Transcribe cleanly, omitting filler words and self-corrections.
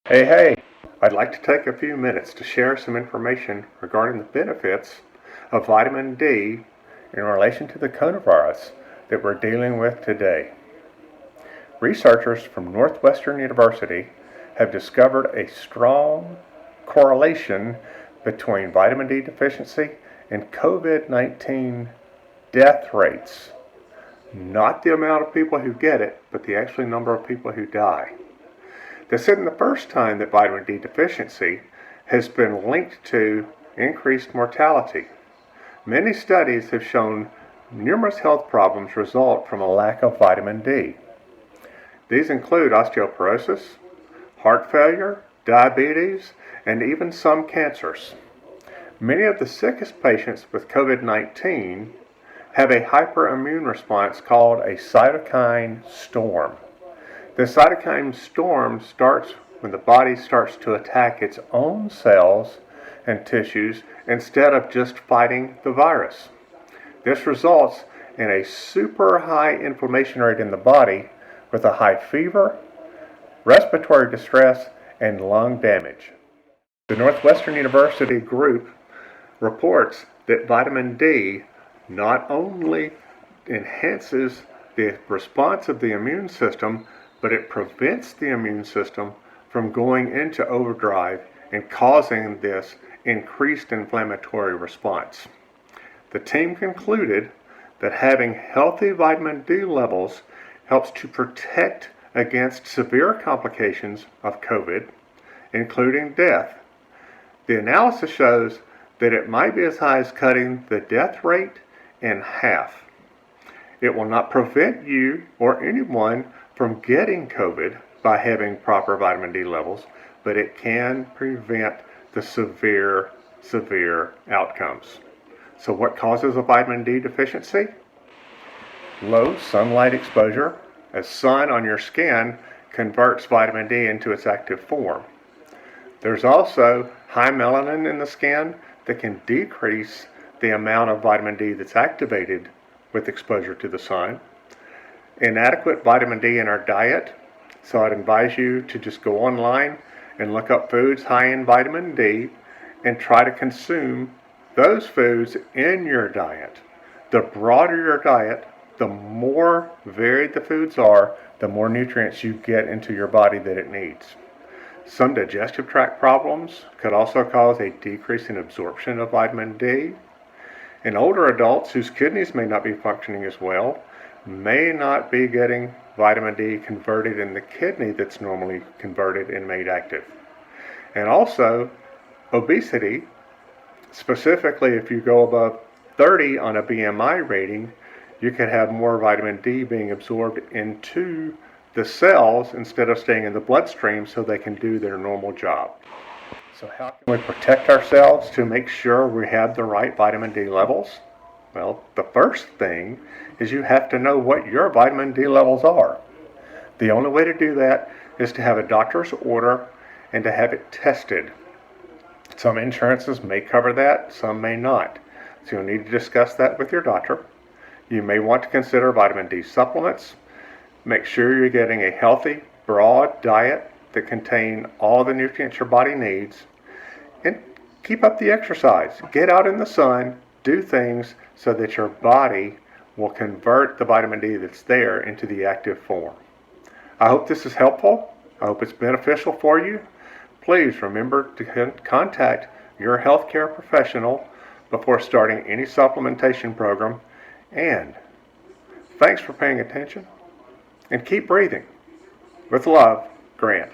Hey, I'd like to take a few minutes to share some information regarding the benefits of vitamin D in relation to the coronavirus that we're dealing with today. Researchers from Northwestern University have discovered a strong correlation between vitamin D deficiency and COVID-19 death rates. Not the amount of people who get it, but the actual number of people who die. This isn't the first time that vitamin D deficiency has been linked to increased mortality. Many studies have shown numerous health problems result from a lack of vitamin D. These include osteoporosis, heart failure, diabetes, and even some cancers. Many of the sickest patients with COVID-19 have a hyperimmune response called a cytokine storm. The cytokine storm starts when the body starts to attack its own cells and tissues instead of just fighting the virus. This results in a super high inflammation rate in the body with a high fever, respiratory distress, and lung damage. The Northwestern University group reports that vitamin D not only enhances the response of the immune system, but it prevents the immune system from going into overdrive and causing this increased inflammatory response. The team concluded that having healthy vitamin D levels helps to protect against severe complications of COVID, including death. The analysis shows that it might be as high as cutting the death rate in half. It will not prevent you or anyone from getting COVID by having proper vitamin D levels, but it can prevent the severe outcomes. So what causes a vitamin D deficiency? Low sunlight exposure, as sun on your skin converts vitamin D into its active form. There's also high melanin in the skin that can decrease the amount of vitamin D that's activated with exposure to the sun. Inadequate vitamin D in our diet, so I'd advise you to just go online and look up foods high in vitamin D and try to consume those foods in your diet. The broader your diet, the more varied the foods are, the more nutrients you get into your body that it needs. Some digestive tract problems could also cause a decrease in absorption of vitamin D. And older adults whose kidneys may not be functioning as well may not be getting vitamin D converted in the kidney that's normally converted and made active. And also, obesity, specifically if you go above 30 on a BMI rating, you could have more vitamin D being absorbed into the cells instead of staying in the bloodstream so they can do their normal job. So how can we protect ourselves to make sure we have the right vitamin D levels? Well, the first thing is you have to know what your vitamin D levels are. The only way to do that is to have a doctor's order and to have it tested. Some insurances may cover that, some may not. So you'll need to discuss that with your doctor. You may want to consider vitamin D supplements. Make sure you're getting a healthy, broad diet that contain all the nutrients your body needs. And keep up the exercise. Get out in the sun, do things so that your body will convert the vitamin D that's there into the active form. I hope this is helpful. I hope it's beneficial for you. Please remember to contact your healthcare professional before starting any supplementation program. And thanks for paying attention. And keep breathing. With love, Grant.